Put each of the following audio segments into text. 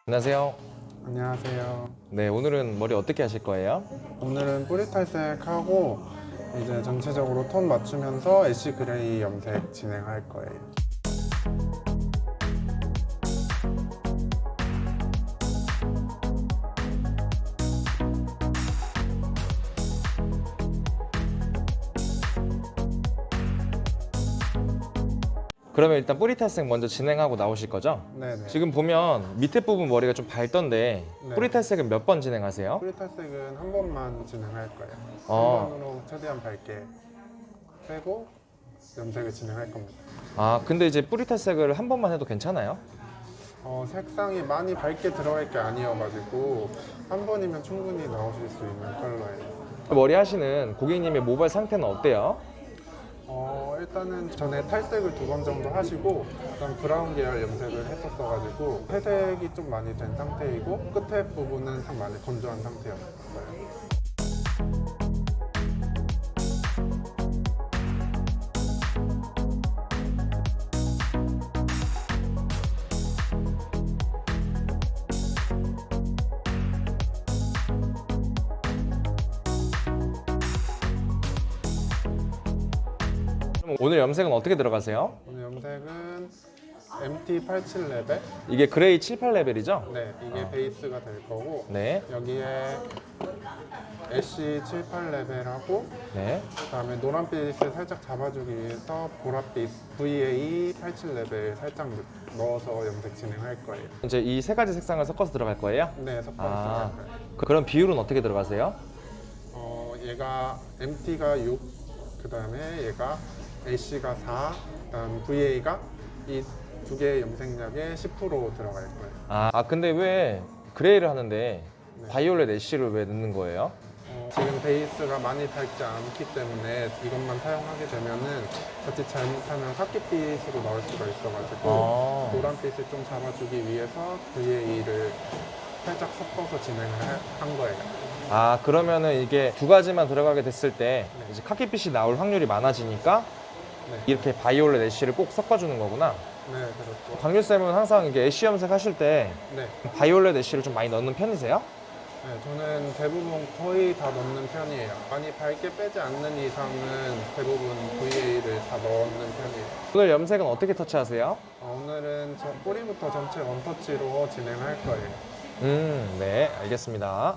안녕하세요. 안녕하세요. 네, 오늘은 머리 어떻게 하실 거예요? 오늘은 뿌리 탈색하고 이제 전체적으로 톤 맞추면서 애쉬 그레이 염색 진행할 거예요. 그러면 일단 뿌리 탈색 먼저 진행하고 나오실 거죠? 네네. 지금 보면 밑에 부분 머리가 좀 밝던데 네. 뿌리 탈색은 몇 번 진행하세요? 뿌리 탈색은 한 번만 진행할 거예요. 어. 한 번으로 최대한 밝게 빼고 염색을 진행할 겁니다. 아, 근데 이제 뿌리 탈색을 한 번만 해도 괜찮아요? 색상이 많이 밝게 들어갈 게 아니어가지고 한 번이면 충분히 나오실 수 있는 컬러예요. 머리 하시는 고객님의 모발 상태는 어때요? 일단은 전에 탈색을 2번 정도 하시고 그다음 브라운 계열 염색을 했었어가지고 회색이 좀 많이 된 상태이고 끝에 부분은 좀 많이 건조한 상태였어요. 그럼 오늘 염색은 어떻게 들어가세요? 오늘 염색은 MT87 레벨? 이게 그레이 78 레벨이죠? 네, 이게 베이스가 될 거고 네, 여기에 애쉬 78 레벨하고 네. 그다음에 노란빛을 살짝 잡아주기 위해서 보랏빛 VA 87 레벨 살짝 넣어서 염색 진행할 거예요. 이제 이 세 가지 색상을 섞어서 들어갈 거예요? 네, 섞어서 아, 할 거예요. 그럼 비율은 어떻게 들어가세요? 얘가 MT가 6, 그다음에 얘가 애쉬가 4, 그다음 VA가 이 두 개의 염색약에 10% 들어갈 거예요. 근데 왜 그레이를 하는데 네. 바이올렛 애쉬를 왜 넣는 거예요? 지금 베이스가 많이 밝지 않기 때문에 이것만 사용하게 되면은 자칫 잘못하면 카키빛으로 나올 수가 있어가지고 노란빛을 좀 잡아주기 위해서 VA를 살짝 섞어서 진행을 한 거예요. 그러면은 이게 두 가지만 들어가게 됐을 때 이제 카키빛이 나올 확률이 많아지니까 네, 이렇게 바이올렛 애쉬를 꼭 섞어주는 거구나. 네, 그렇죠. 강률쌤은 항상 이게 애쉬 염색 하실 때 네, 바이올렛 애쉬를 좀 많이 넣는 편이세요? 네, 저는 대부분 거의 다 넣는 편이에요. 많이 밝게 빼지 않는 이상은 대부분 VA를 다 넣는 편이에요. 오늘 염색은 어떻게 터치하세요? 오늘은 뿌리부터 전체 원터치로 진행할 거예요. 네, 알겠습니다.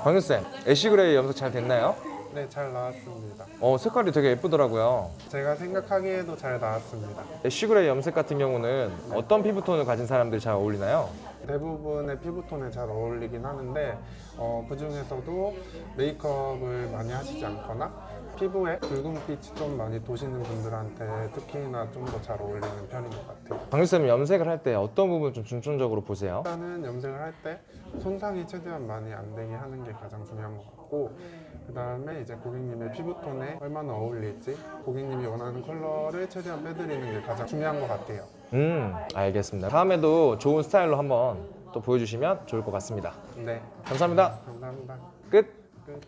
광윤쌤, 애쉬그레이 염색 잘 됐나요? 네, 잘 나왔습니다. 색깔이 되게 예쁘더라고요. 제가 생각하기에도 잘 나왔습니다. 애쉬그레이 염색 같은 경우는 어떤 피부톤을 가진 사람들이 잘 어울리나요? 대부분의 피부톤에 잘 어울리긴 하는데 그 중에서도 메이크업을 많이 하시지 않거나 피부에 붉은빛이 좀 많이 도시는 분들한테 특히나 좀 더 잘 어울리는 편인 것 같아요. 광윤쌤은 염색을 할 때 어떤 부분 좀 중점적으로 보세요? 일단은 염색을 할 때 손상이 최대한 많이 안 되게 하는 게 가장 중요한 것 같고, 그 다음에 이제 고객님의 피부톤에 얼마나 어울릴지, 고객님이 원하는 컬러를 최대한 빼드리는 게 가장 중요한 것 같아요. 알겠습니다. 다음에도 좋은 스타일로 한번 또 보여주시면 좋을 것 같습니다. 네, 감사합니다. 감사합니다. 끝! 끝.